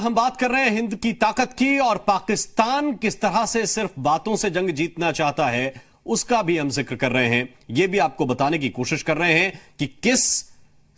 हम बात कर रहे हैं हिंद की ताकत की, और पाकिस्तान किस तरह से सिर्फ बातों से जंग जीतना चाहता है उसका भी हम जिक्र कर रहे हैं। यह भी आपको बताने की कोशिश कर रहे हैं कि किस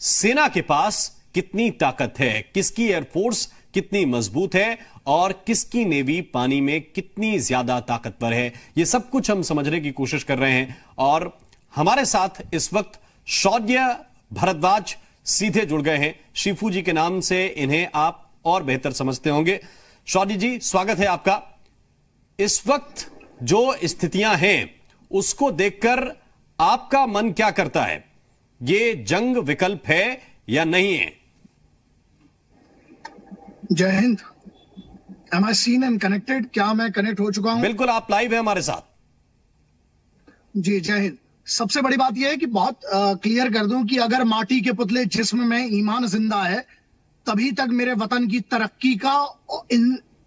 सेना के पास कितनी ताकत है, किसकी एयरफोर्स कितनी मजबूत है और किसकी नेवी पानी में कितनी ज्यादा ताकतवर है। यह सब कुछ हम समझने की कोशिश कर रहे हैं। और हमारे साथ इस वक्त शौर्य भारद्वाज सीधे जुड़ गए हैं। शिफू जी के नाम से इन्हें आप और बेहतर समझते होंगे। शौर्य जी, स्वागत है आपका। इस वक्त जो स्थितियां हैं उसको देखकर आपका मन क्या करता है? ये जंग विकल्प है या नहीं है? जय Hind. Am I seen and connected? क्या मैं कनेक्ट हो चुका हूं? बिल्कुल, आप लाइव हैं हमारे साथ। जी जय हिंद। सबसे बड़ी बात यह है कि बहुत क्लियर कर दूं कि अगर माटी के पुतले जिस्म में ईमान जिंदा है तभी तक मेरे वतन की तरक्की का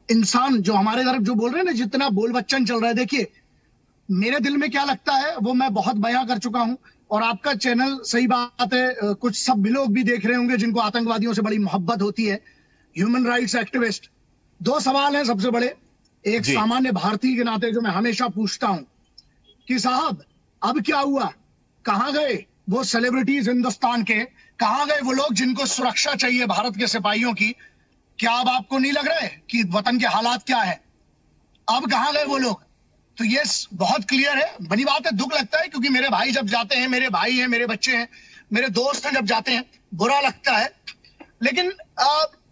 इंसान जो हमारे तरफ जो बोल रहे हैं ना, जितना बोल बच्चन चल रहा है, देखिए मेरे दिल में क्या लगता है वो मैं बहुत बयां कर चुका हूं। और आपका चैनल, सही बात है, कुछ सब भी लोग भी देख रहे होंगे जिनको आतंकवादियों से बड़ी मोहब्बत होती है, ह्यूमन राइट्स एक्टिविस्ट। दो सवाल हैं सबसे बड़े। एक सामान्य भारतीय के नाते जो मैं हमेशा पूछता हूं कि साहब अब क्या हुआ, कहां गए वो सेलिब्रिटीज हिंदुस्तान के, कहां गए वो लोग जिनको सुरक्षा चाहिए भारत के सिपाहियों की? क्या अब आपको नहीं लग रहा है कि वतन के हालात क्या है? अब कहां गए वो लोग? तो ये बहुत क्लियर है। बड़ी बात है, दुख लगता है क्योंकि मेरे भाई जब जाते हैं, मेरे भाई हैं, मेरे बच्चे हैं, मेरे दोस्त हैं, जब जाते हैं बुरा लगता है। लेकिन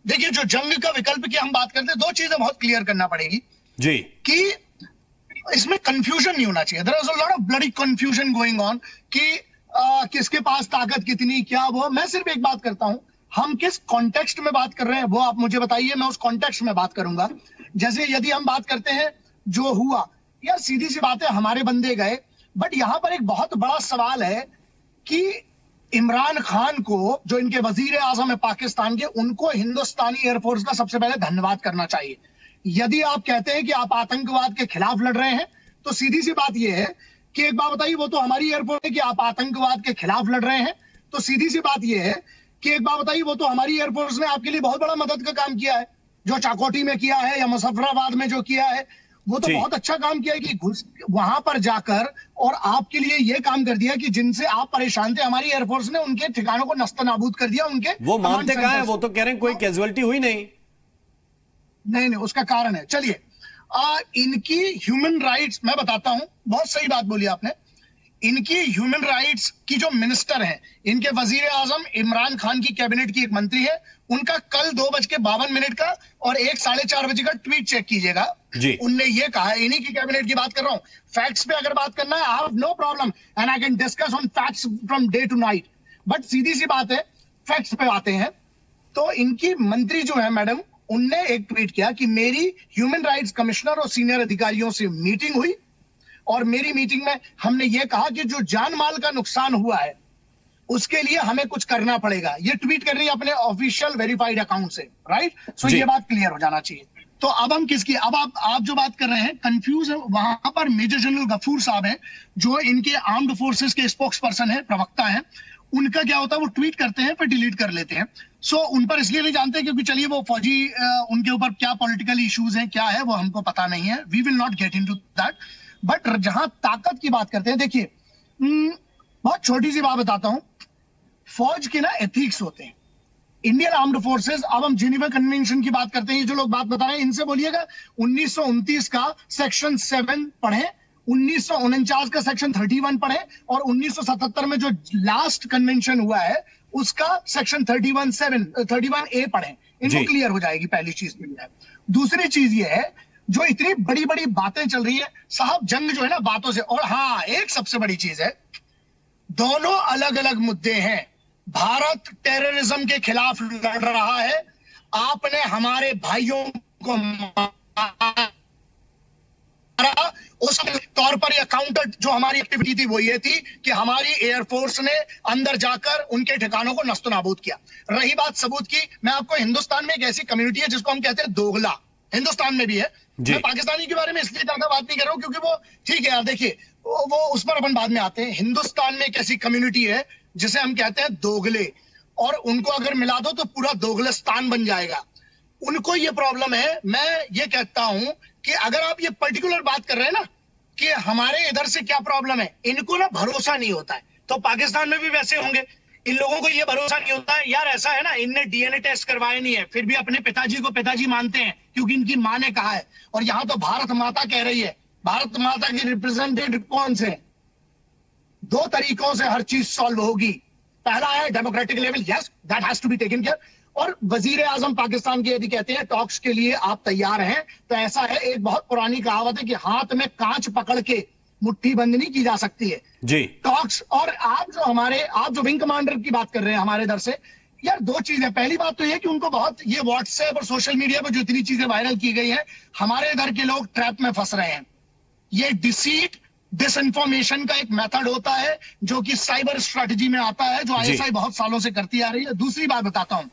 देखिए, जो जंग का विकल्प की हम बात करते हैं, दो चीजें बहुत क्लियर करना पड़ेगी जी कि इसमें कंफ्यूजन नहीं होना चाहिए। There is a lot of bloody confusion going on कि किसके पास ताकत कितनी, क्या वो। मैं सिर्फ एक बात करता हूं, हम किस कॉन्टेक्स्ट में बात कर रहे हैं वो आप मुझे बताइए, मैं उस कॉन्टेक्स्ट में बात करूंगा। जैसे यदि हम बात करते हैं जो हुआ, यार सीधी सी बात है, हमारे बंदे गए, बट यहां पर एक बहुत बड़ा सवाल है कि इमरान खान को, जो इनके वजीर आजम है पाकिस्तान के, उनको हिंदुस्तानी एयरफोर्स का सबसे पहले धन्यवाद करना चाहिए। यदि आप कहते हैं कि आप आतंकवाद के खिलाफ लड़ रहे हैं तो सीधी सी बात यह है कि एक बात बताइए, वो तो हमारी एयरफोर्स है कि आप आतंकवाद के खिलाफ लड़ रहे हैं, तो सीधी सी बात यह है कि एक बात बताइए, वो तो हमारी एयरफोर्स ने आपके लिए बहुत बड़ा मदद का काम किया है। जो चाकोटी में किया है या मुजफ्फराबाद में जो किया है, वो तो बहुत अच्छा काम किया है कि वहां पर जाकर और आपके लिए यह काम कर दिया कि जिनसे आप परेशान थे, हमारी एयरफोर्स ने उनके ठिकानों को नस्तनाबूद कर दिया। उनके वो मानते कहां है? वो तो कह रहे हैं कोई कैजुअलिटी हुई नहीं। नहीं, उसका कारण है। चलिए, इनकी ह्यूमन राइट्स मैं बताता हूं। बहुत सही बात बोली आपने। इनकी ह्यूमन राइट्स की जो मिनिस्टर हैं, इनके वजीर आजम इमरान खान की कैबिनेट की एक मंत्री है, उनका कल 2:52 का और 1:4:30 का ट्वीट चेक कीजिएगा। उनने ये कहा, इन्हीं की कैबिनेट की बात कर रहा हूं। फैक्ट्स पे अगर बात करना है, I have no problem and I can discuss on facts from day to night, but सीधी सी बात है, फैक्ट्स पे आते हैं। तो इनकी मंत्री जो है मैडम, उनने एक ट्वीट किया कि मेरी ह्यूमन राइट्स कमिश्नर और सीनियर अधिकारियों से मीटिंग हुई और मेरी मीटिंग में हमने ये कहा कि जो जान माल का नुकसान हुआ है उसके लिए हमें कुछ करना पड़ेगा। ये ट्वीट कर रही है अपने ऑफिशियल वेरीफाइड अकाउंट से, राइट? सो ये बात क्लियर हो जाना चाहिए। तो अब हम किसकी, अब आप जो बात कर रहे हैं कंफ्यूज है। वहां पर मेजर जनरल गफूर साहब हैं जो इनके आर्म्ड फोर्सेस के स्पोक्स पर्सन है, प्रवक्ता है। उनका क्या होता है, वो ट्वीट करते हैं फिर डिलीट कर लेते हैं। सो उन पर इसलिए नहीं जानते क्योंकि चलिए वो फौजी, उनके ऊपर क्या पॉलिटिकल इश्यूज हैं, क्या है, वो हमको पता नहीं है। We will not get into that. But जहां ताकत की बात करते हैं, देखिए बहुत छोटी सी बात बताता हूं। फौज के ना एथिक्स होते हैं, इंडियन आर्म्ड फोर्सेस। अब हम जिनेवा कन्वेंशन की बात करते हैं, ये जो लोग बात बता रहे हैं इनसे बोलिएगा 1929 का सेक्शन 7 पढ़े, 1949 का सेक्शन 31 पढ़े और 1977 में जो लास्ट कन्वेंशन हुआ है उसका सेक्शन 31A पढ़े। इनको क्लियर हो जाएगी पहली चीज। दूसरी चीज ये है, जो इतनी बड़ी बड़ी बातें चल रही है साहब, जंग जो है ना बातों से। और हाँ, एक सबसे बड़ी चीज है, दोनों अलग अलग मुद्दे हैं। भारत टेररिज्म के खिलाफ लड़ रहा है, आपने हमारे भाइयों को उस तौर पर यह काउंटर जो हमारी एक्टिविटी थी वो ये थी कि हमारी एयरफोर्स ने अंदर जाकर उनके ठिकानों को नस्तनाबूद किया। रही बात सबूत की, मैं आपको, हिंदुस्तान में एक ऐसी कम्युनिटी है जिसको हम कहते हैं दोगला, हिंदुस्तान में भी है। मैं पाकिस्तानी के बारे में इसलिए ज्यादा बात नहीं कर रहा हूं क्योंकि वो ठीक है यार, देखिए वो उस पर अपन बाद में आते हैं। हिंदुस्तान में एक ऐसी कम्युनिटी है जिसे हम कहते हैं दोगले, और उनको अगर मिला दो तो पूरा दोगलिस्तान बन जाएगा। उनको ये प्रॉब्लम है। मैं ये कहता हूं कि अगर आप ये पर्टिकुलर बात कर रहे हैं ना कि हमारे इधर से क्या प्रॉब्लम है, इनको ना भरोसा नहीं होता है, तो पाकिस्तान में भी वैसे होंगे। इन लोगों को ये भरोसा नहीं होता है, यार ऐसा है ना, इनने डीएनए टेस्ट करवाए नहीं है, फिर भी अपने पिताजी को पिताजी मानते हैं क्योंकि इनकी माँ ने कहा है। और यहाँ तो भारत माता कह रही है। भारत माता की रिप्रेजेंटेटिव कौन से? दो तरीकों से हर चीज सॉल्व होगी। पहला है democratic level, yes that has to be taken care. और वजीर आजम पाकिस्तान के यदि कहते हैं टॉक्स के लिए आप तैयार हैं, तो ऐसा है, एक बहुत पुरानी कहावत है कि हाथ में कांच पकड़ के मुट्ठी बंद नहीं की जा सकती है जी। टॉक्स। और आप जो विंग कमांडर की बात कर रहे हैं हमारे इधर से, यार दो चीजें। पहली बात तो ये कि उनको बहुत ये व्हाट्सएप और सोशल मीडिया पर जो इतनी चीजें वायरल की गई है, हमारे इधर के लोग ट्रैप में फंस रहे हैं। ये डिसीट डिसइंफॉर्मेशन का एक मेथड होता है जो कि साइबर स्ट्रेटजी में आता है, जो आईएसआई बहुत सालों से करती आ रही है। दूसरी बात बताता हूं,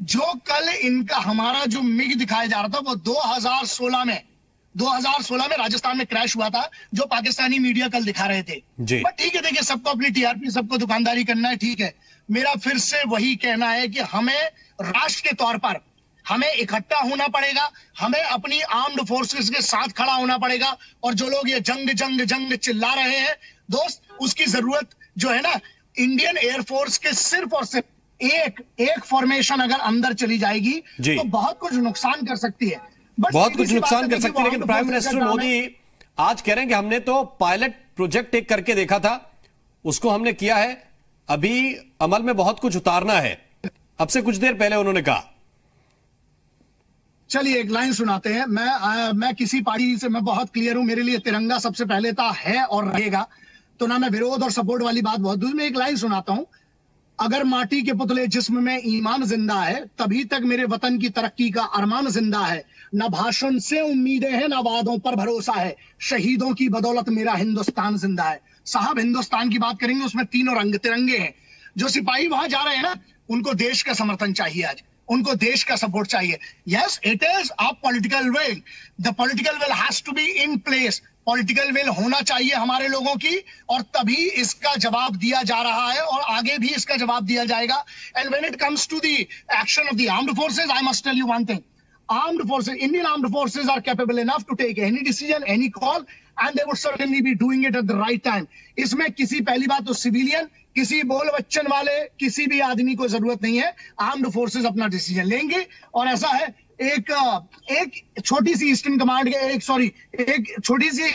जो कल इनका हमारा जो मिग दिखाया जा रहा था वो 2016 में राजस्थान में क्रैश हुआ था, जो पाकिस्तानी मीडिया कल दिखा रहे थे। बट ठीक है, देखिए सबको अपनी टीआरपी, सबको दुकानदारी करना है, ठीक है। मेरा फिर से वही कहना है कि हमें राष्ट्र के तौर पर हमें इकट्ठा होना पड़ेगा, हमें अपनी आर्म्ड फोर्सेस के साथ खड़ा होना पड़ेगा। और जो लोग ये जंग जंग जंग चिल्ला रहे हैं दोस्त, उसकी जरूरत जो है ना, इंडियन एयरफोर्स के सिर्फ और सिर्फ एक फॉर्मेशन अगर अंदर चली जाएगी तो बहुत कुछ नुकसान कर सकती है। बहुत कुछ नुकसान कर सकती है। लेकिन प्राइम मिनिस्टर मोदी आज कह रहे हैं कि हमने तो पायलट प्रोजेक्ट एक करके देखा था, उसको हमने किया है, अभी अमल में बहुत कुछ उतारना है। अब से कुछ देर पहले उन्होंने कहा। चलिए एक लाइन सुनाते हैं। मैं किसी पार्टी से मैं बहुत क्लियर हूं, मेरे लिए तिरंगा सबसे पहले था, है और रहेगा। तो ना मैं विरोध और सपोर्ट वाली बात बहुत दूर में। एक लाइन सुनाता हूं, अगर माटी के पुतले जिस्म में ईमान जिंदा है, तभी तक मेरे वतन की तरक्की का अरमान जिंदा है। न भाषण से उम्मीदें हैं, न वादों पर भरोसा है, शहीदों की बदौलत मेरा हिंदुस्तान जिंदा है। साहब हिंदुस्तान की बात करेंगे, उसमें तीनों रंग तिरंगे हैं। जो सिपाही वहां जा रहे हैं ना, उनको देश का समर्थन चाहिए, आज उनको देश का सपोर्ट चाहिए। Yes it is a political will, the political will has to be in place. Political will होना चाहिए हमारे लोगों की, और तभी इसका जवाब दिया जा रहा है और आगे भी इसका जवाब दिया जाएगा। And when it comes to the action of the armed forces, I must tell you one thing, armed forces, Indian armed forces are capable enough to take any decision, any call, and they would certainly be doing it at the right time. इसमें किसी, पहली बात तो civilian, किसी बोल बच्चन वाले किसी भी आदमी को जरूरत नहीं है। आर्म्ड फोर्सेस अपना डिसीजन लेंगे। और ऐसा है, एक छोटी सी ईस्टर्न कमांड, एक छोटी सी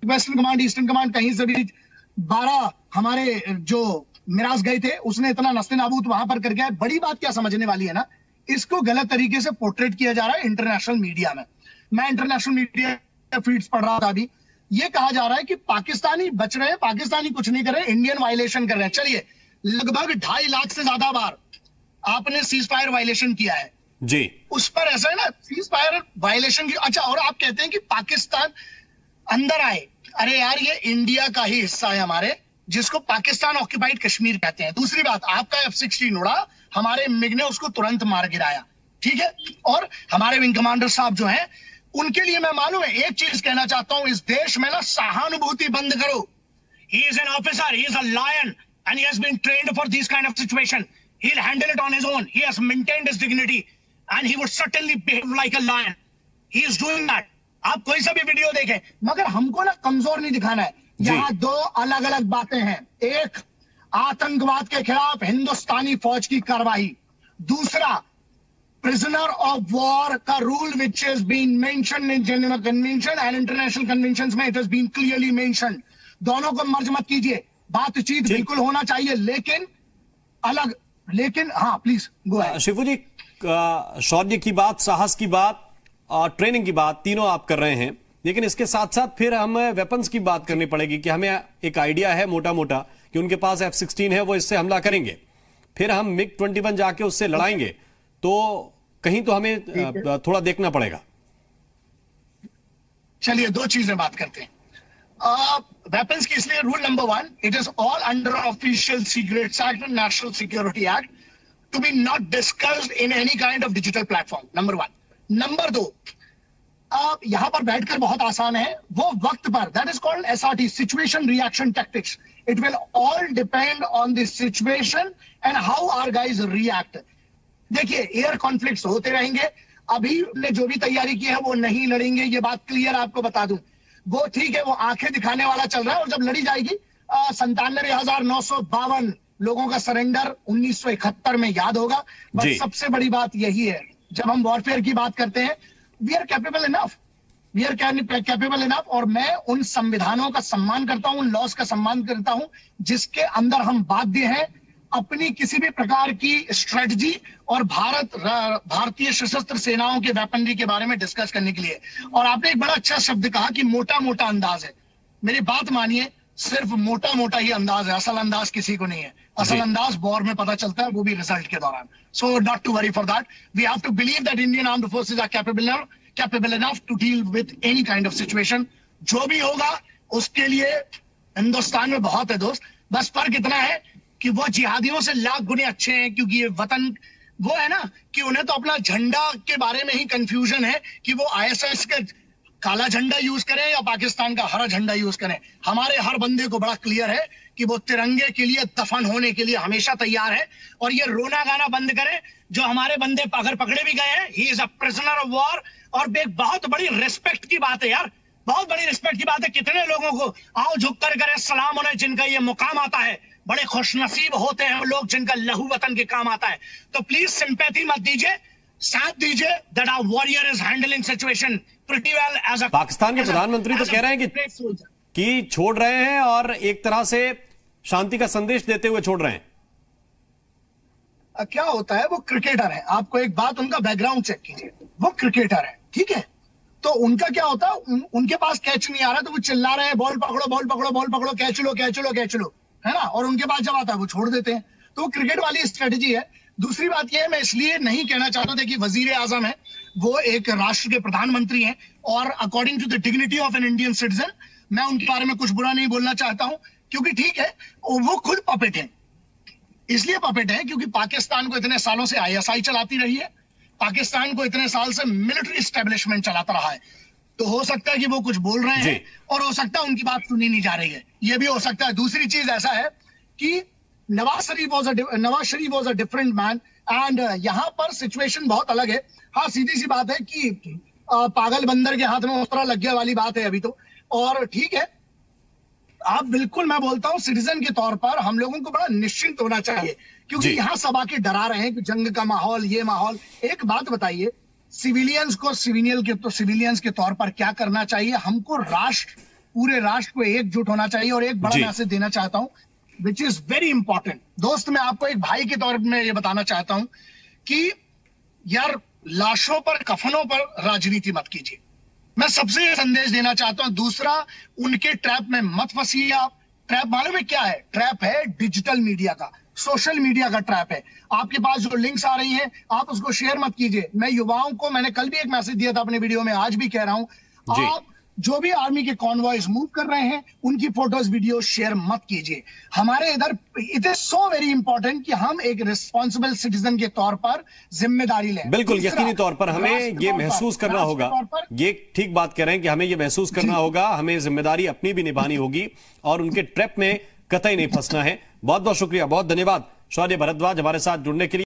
वेस्टर्न कमांड, ईस्टर्न कमांड, कहीं से भी 12 हमारे जो मिराज गए थे, उसने इतना नस्ते नाबूद वहां पर करके आए। बड़ी बात क्या समझने वाली है ना, इसको गलत तरीके से पोर्ट्रेट किया जा रहा है इंटरनेशनल मीडिया में। मैं इंटरनेशनल मीडिया फीड्स पढ़ रहा था अभी, ये कहा जा रहा है कि पाकिस्तानी बच रहे हैं, पाकिस्तानी कुछ नहीं कर रहे, इंडियन वायलेशन कर रहे हैं। चलिए, लगभग 2.5 लाख से ज्यादा बार आपने सीज फायर वायलेशन किया है जी, उस पर ऐसा है ना, सीज फायर वायलेशन की। अच्छा, और आप कहते हैं कि पाकिस्तान अंदर आए, अरे यार ये इंडिया का ही हिस्सा है हमारे, जिसको पाकिस्तान ऑक्यूपाइड कश्मीर कहते हैं। दूसरी बात, आपका F-16 उड़ा, हमारे मिग ने उसको तुरंत मार गिराया, ठीक है। और हमारे विंग कमांडर साहब जो हैं, उनके लिए मैं मालूम है, एक चीज कहना चाहता हूं, इस देश में ना सहानुभूति बंद करो। He is an officer, he is a lion and he has been trained for this kind of situation. He will handle it on his own. He has maintained his dignity and he would certainly behave like a lion. He is doing that. आप कोई सा भी video देखें, मगर हमको ना कमजोर नहीं दिखाना है। यहाँ दो अलग अलग बातें हैं, एक आतंकवाद के खिलाफ हिंदुस्तानी फौज की कार्रवाई, दूसरा प्रिजनर ऑफ वॉर का rule which is been mentioned in Geneva convention and international conventions में, it is been clearly mentioned. दोनों को मर्ज मत कीजिए, बातचीत बिल्कुल होना चाहिए, लेकिन अलग, लेकिन हाँ प्लीज गो अहेड। शिवू जी, शौर्य की बात, साहस की बात और ट्रेनिंग की बात तीनों आप कर रहे हैं, लेकिन इसके साथ साथ फिर हमें वेपन्स की बात करनी पड़ेगी कि हमें एक आइडिया है मोटा मोटा कि उनके पास F-16 है, वो इससे हमला करेंगे, फिर हम MiG-21 जाके उससे लड़ाएंगे, तो कहीं तो हमें थोड़ा देखना पड़ेगा। चलिए दो चीजें बात करते हैं। वेपन्स की, इसलिए rule number 1, it is all under official secrets act and national security act to be not discussed in any kind of digital platform, number 1। Number 2, यहां पर बैठकर बहुत आसान है, वो वक्त पर, that is called SRT, situation reaction tactics. It will all depend on the situation and how our guys react. देखिए, एयर कॉन्फ्लिक्ट्स होते रहेंगे, अभी ने जो भी तैयारी की है वो नहीं लड़ेंगे, ये बात क्लियर आपको बता दूं। वो ठीक है, वो आंखें दिखाने वाला चल रहा है, और जब लड़ी जाएगी 97,952 लोगों का सरेंडर 1971 में याद होगा। बस सबसे बड़ी बात यही है, जब हम वॉरफेयर की बात करते हैं, we are capable enough, we are capable enough. और मैं उन संविधानों का सम्मान करता हूं, उन लॉज का सम्मान करता हूं जिसके अंदर हम बाध्य हैं अपनी किसी भी प्रकार की स्ट्रेटजी और भारतीय सशस्त्र सेनाओं के वेपनरी के बारे में डिस्कस करने के लिए। और आपने एक बड़ा अच्छा शब्द कहा कि मोटा मोटा अंदाज है। मेरी बात मानिए, सिर्फ मोटा मोटा ही अंदाज है, असल अंदाज किसी को नहीं है। असल अंदाज वॉर में पता चलता है, वो भी रिजल्ट के दौरान। So not to worry for that, we have to believe that Indian armed forces are capable enough to deal with any kind of situation. जो भी होगा उसके लिए हिंदुस्तान में बहुत है दोस्त। बस फर्क इतना है कि वो जिहादियों से लाख गुने अच्छे हैं, क्योंकि ये वतन वो है ना कि उन्हें तो अपना झंडा के बारे में ही कंफ्यूजन है कि वो आईएसआईएस के काला झंडा यूज करें या पाकिस्तान का हरा झंडा यूज करें। हमारे हर बंदे को बड़ा क्लियर है कि वो तिरंगे के लिए दफन होने के लिए हमेशा तैयार है। और ये रोना गाना बंद करें। जो हमारे बंदे अगर पकड़े भी गए हैं, ही is a prisoner of war. और एक बहुत बड़ी रिस्पेक्ट की बात है यार, बहुत बड़ी रिस्पेक्ट की बात है। कितने लोगों को आओ झुक कर करे सलाम उन्हें जिनका ये मुकाम आता है। बड़े खुशनसीब होते हैं लोग जिनका लहू वतन के काम आता है। तो प्लीज सिंपैथी मत दीजिए, साथ दीजिए that our warrior is handling situation pretty well as a. Pakistan के प्रधानमंत्री तो कह रहे हैं कि छोड़ रहे हैं और एक तरह से शांति का संदेश देते हुए छोड़ रहे हैं। क्या होता है, वो क्रिकेटर है। आपको एक बात, उनका बैकग्राउंड चेक कीजिए, वो क्रिकेटर है, ठीक है। तो उनका क्या होता है, उनके पास कैच नहीं आ रहा तो वो चिल्ला रहे हैं बॉल पकड़ो बॉल पकड़ो बॉल पकड़ो, कैच लो कैच लो कैच लो, है ना। और उनके पास जब आता है वो छोड़ देते हैं। तो वो क्रिकेट वाली स्ट्रेटेजी है। दूसरी बात यह है, मैं इसलिए नहीं कहना चाहता था कि वजीर आजम है, वो एक राष्ट्र के प्रधानमंत्री हैं और according to the dignity of an Indian citizen मैं उनके बारे में कुछ बुरा नहीं बोलना चाहता हूं, क्योंकि ठीक है वो खुद पपेट है। इसलिए पपेट है क्योंकि पाकिस्तान को इतने सालों से आईएसआई चलाती रही है, पाकिस्तान को इतने साल से मिलिट्री एस्टेब्लिशमेंट चलाता रहा है। तो हो सकता है कि वो कुछ बोल रहे हैं और हो सकता है उनकी बात सुनी नहीं जा रही है, ये भी हो सकता है। दूसरी चीज ऐसा है कि Nawaz Sharif was a different man and यहाँ पर सिचुएशन बहुत अलग है। हाँ, सीधी सी बात है कि पागल बंदर के हाथ में उस्तरा लग गया वाली बात है अभी तो। और ठीक है, आप बिल्कुल, मैं बोलता हूं सिटीजन के तौर पर हम लोगों को बड़ा निश्चिंत होना चाहिए, क्योंकि यहाँ सब आके डरा रहे हैं कि जंग का माहौल, ये माहौल। एक बात बताइए, सिविलियंस के तौर पर क्या करना चाहिए? हमको पूरे राष्ट्र को एकजुट होना चाहिए। और एक बड़ा मैसेज देना चाहता हूं विच इज वेरी इंपॉर्टेंट दोस्त, मैं आपको एक भाई के तौर में ये बताना चाहता हूं कि यार लाशों पर, कफनों पर राजनीति मत कीजिए। मैं सबसे ये संदेश देना चाहता हूं। दूसरा, उनके ट्रैप में मत फंसिए आप। ट्रैप मालूम है क्या है? ट्रैप है डिजिटल मीडिया का, सोशल मीडिया का ट्रैप है। आपके पास जो लिंक्स आ रही हैं आप उसको शेयर मत कीजिए। मैं युवाओं को, मैंने कल भी एक मैसेज दिया था अपने वीडियो में, आज भी कह रहा हूं, आप जो भी आर्मी के कॉन्वॉयज मूव कर रहे हैं उनकी फोटोज वीडियो शेयर मत कीजिए। हमारे इधर it is so very important कि हम एक रिस्पॉन्सिबल सिटीजन के तौर पर जिम्मेदारी लें। बिल्कुल, यकीनी तौर पर हमें ये महसूस करना होगा, ये ठीक बात कह रहे हैं कि हमें ये महसूस करना होगा, हमें जिम्मेदारी अपनी भी निभानी होगी और उनके ट्रैप में कतई नहीं फंसना है। बहुत बहुत शुक्रिया, बहुत धन्यवाद शौर्य भारद्वाज हमारे साथ जुड़ने के लिए।